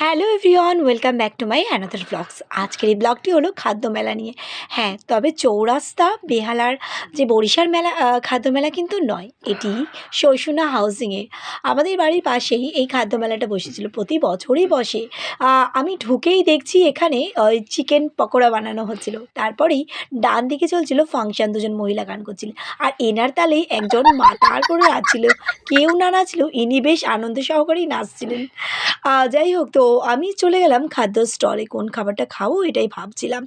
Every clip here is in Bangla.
Hello everyone, welcome back to my another blogs. আজকের এই ব্লগটি হলো খাদ্য মেলা নিয়ে। হ্যাঁ, তবে চৌরাস্তা বেহালার যে বরিশাল মেলা খাদ্য মেলা কিন্তু নয়, এটি শৈশনা হাউজিংয়ে আমাদের বাড়ির পাশেই এই খাদ্য মেলাটা বসেছিল, প্রতি বছরই বসে। আমি ঢুকেই দেখছি এখানে ওই চিকেন পকোড়া বানানো হচ্ছিল, তারপরেই ডান দিকে চলছিল ফাংশন, দুজন মহিলা গান করছিলেন আর এনার তালেই একজন মাতাল করে নাচছিল। কেউ না নাচলেও ইনি বেশ আনন্দ সহকারেই নাচছিলেন। যাই হোক, তো আমি চলে গেলাম খাদ্য স্টলে। কোন খাবারটা খাবো এটাই ভাবছিলাম।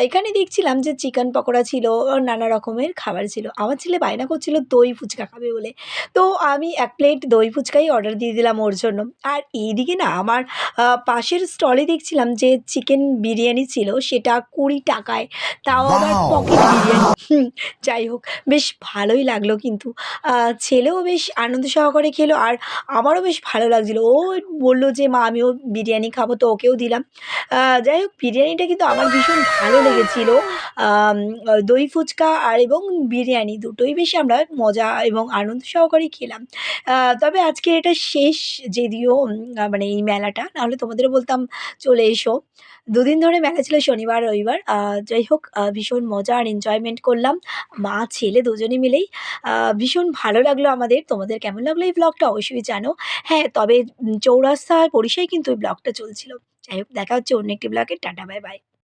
এখানে দেখছিলাম যে চিকেন পকোড়া ছিল, নানা রকমের খাবার ছিল। আমার ছেলে বায়না করছিল দই ফুচকা খাবে বলে। তো আমি ১ প্লেট দই ফুচকাই অর্ডার দিয়ে দিলাম ওর জন্য। আর এইদিকে না আমার পাশের স্টলে দেখছিলাম যে চিকেন বিরিয়ানি ছিল, সেটা ৳২০ য়। তাও আবার পকেট বিরিয়ানি। যাই হোক, বেশ ভালোই লাগলো কিন্তু। ছেলেও বেশ আনন্দ সহকারে খেলো আর আমারও বেশ ভালো লাগছিলো। ও বলল যে, "মা আমিও বিরিয়ানি খাবো", তো ওকেও দিলাম। যাই হোক, বিরিয়ানিটা কিন্তু আমার ভীষণ ভালো লেগেছিল। আম দই ফুচকা এবং বিরিয়ানি দুটোই বেশ আমরা মজা এবং আনন্দ সহকারেই খেলাম। তবে আজকে এটা শেষ, যদিও মানে এই মেলাটা, নাহলে তোমাদেরও বলতাম চলে এসো। ২ দিন ধরে মেলা ছিল, শনিবার, রবিবার। যাই হোক, ভীষণ মজা আর এনজয়মেন্ট করলাম। মা, ছেলে দুজনে মিলেই। ভীষণ ভালো লাগলো আমাদের। তোমাদের কেমন লাগলো এই ব্লগটা অবশ্যই জানো। হ্যাঁ, তবে চৌরাস্তার বরিশায় কিন্তু এই ব্লগটা চলছিল। যাই হোক, দেখা হচ্ছে অন্য একটি ব্লগে। Tata, bye, by.